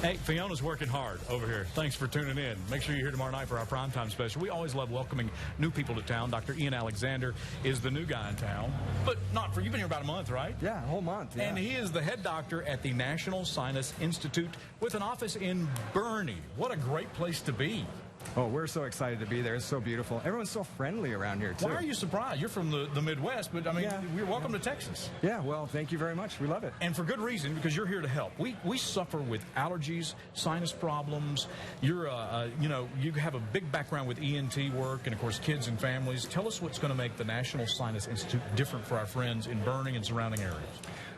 Hey, Fiona's working hard over here. Thanks for tuning in. Make sure you're here tomorrow night for our primetime special. We always love welcoming new people to town. Dr. Ian Alexander is the new guy in town, but not for, you've been here about a month, right? Yeah, a whole month. Yeah. And he is the head doctor at the National Sinus Institute with an office in Bernie. What a great place to be. Oh, we're so excited to be there. It's so beautiful. Everyone's so friendly around here, too. Why are you surprised? You're from the Midwest, but, I mean, You're welcome to Texas. Yeah, well, thank you very much. We love it. And for good reason, because you're here to help. We suffer with allergies, sinus problems. You're, you have a big background with ENT work and, of course, kids and families. Tell us what's going to make the National Sinus Institute different for our friends in Bernie and surrounding areas.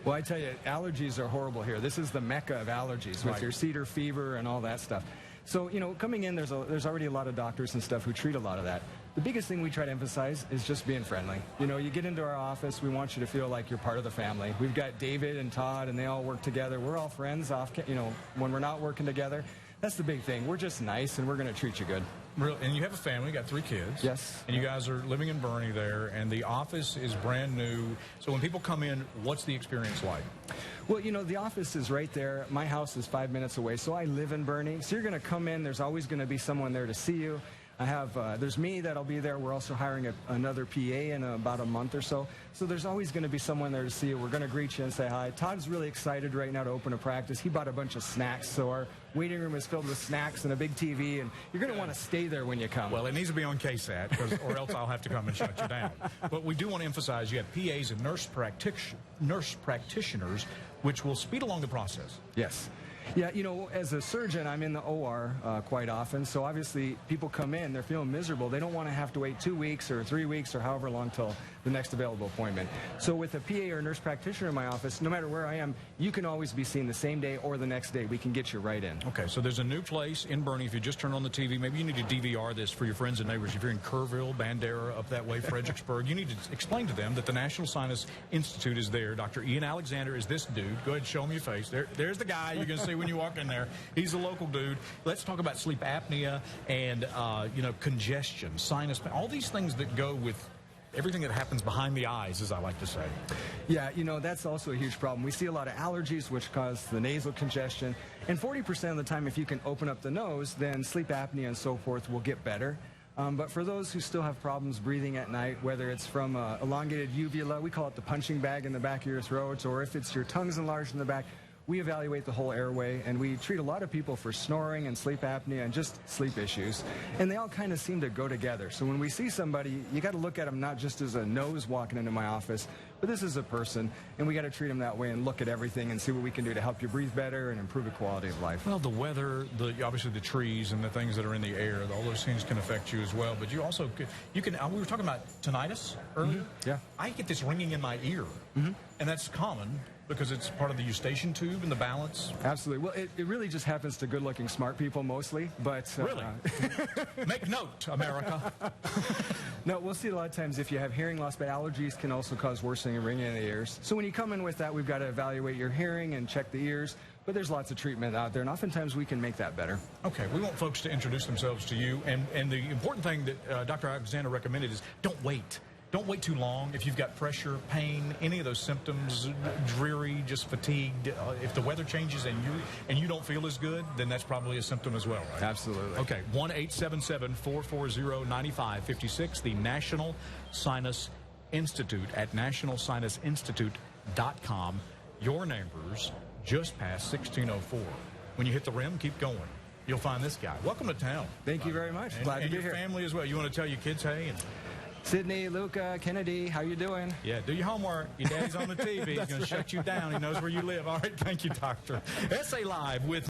Well, I tell you, allergies are horrible here. This is the mecca of allergies with your cedar fever and all that stuff. So, coming in, there's already a lot of doctors and stuff who treat a lot of that. The biggest thing we try to emphasize is just being friendly. You get into our office, we want you to feel like you're part of the family. We've got David and Todd, and they all work together. We're all friends when we're not working together. That's the big thing. We're just nice, and we're going to treat you good. And you have a family, you got 3 kids. Yes. And you guys are living in Bernie there, and the office is brand new. So when people come in, what's the experience like? Well, the office is right there. My house is 5 minutes away, so I live in Bernie. So you're going to come in. There's always going to be someone there to see you. There's me that'll be there. We're also hiring another PA in about a month or so. So there's always going to be someone there to see you. We're going to greet you and say hi. Todd's really excited right now to open a practice. He bought a bunch of snacks, so our waiting room is filled with snacks and a big TV, and you're going to want to stay there when you come. Well, it needs to be on KSAT, or else I'll have to come and shut you down. But we do want to emphasize you have PAs and nurse practitioners, which will speed along the process. Yes. Yeah, as a surgeon, I'm in the OR quite often, so obviously people come in, they're feeling miserable. They don't want to have to wait 2 weeks or 3 weeks or however long till the next available appointment. So with a PA or nurse practitioner in my office, no matter where I am, you can always be seen the same day or the next day. We can get you right in. Okay, so there's a new place in Bernie. If you just turn on the TV, maybe you need to DVR this for your friends and neighbors. If you're in Kerrville, Bandera, up that way, Fredericksburg, you need to explain to them that the National Sinus Institute is there. Dr. Ian Alexander is this dude. Go ahead and show him your face. There's the guy you're going to see when you walk in there. He's a local dude. Let's talk about sleep apnea and, congestion, sinus, all these things that go with everything that happens behind the eyes, as I like to say. Yeah, that's also a huge problem. We see a lot of allergies, which cause the nasal congestion. And 40% of the time, if you can open up the nose, then sleep apnea and so forth will get better. But for those who still have problems breathing at night, whether it's from elongated uvula, we call it the punching bag in the back of your throat, or if it's your tongue's enlarged in the back, we evaluate the whole airway, and we treat a lot of people for snoring and sleep apnea and just sleep issues. And they all kind of seem to go together. So when we see somebody, you got to look at them not just as a nose walking into my office, but this is a person, and we got to treat them that way and look at everything and see what we can do to help you breathe better and improve the quality of life. Well, the weather, obviously the trees and the things that are in the air, all those things can affect you as well. But you also, we were talking about tinnitus earlier. Mm-hmm. Yeah. I get this ringing in my ear, and that's common because it's part of the eustachian tube and the balance. Absolutely. Well, it really just happens to good-looking smart people mostly, but... Really? Make note, America. No, we'll see a lot of times if you have hearing loss, but allergies can also cause worsening and ringing in the ears. So when you come in with that, we've got to evaluate your hearing and check the ears, but there's lots of treatment out there, and oftentimes we can make that better. Okay, we want folks to introduce themselves to you, and the important thing that Dr. Alexander recommended is don't wait. Don't wait too long. If you've got pressure, pain, any of those symptoms, dreary, just fatigued, if the weather changes and you don't feel as good, then that's probably a symptom as well, right? Absolutely. Okay, 1-877-440-9556, the National Sinus Institute at nationalsinusinstitute.com. Your neighbors just past 1604. When you hit the rim, keep going. You'll find this guy. Welcome to town. Thank you very much. Glad to be here. And your family as well. You want to tell your kids, hey? Sydney, Luca, Kennedy, how you doing? Yeah, do your homework. Your daddy's on the TV. He's going to shut you down. He knows where you live. All right, thank you, Doctor. SA Live with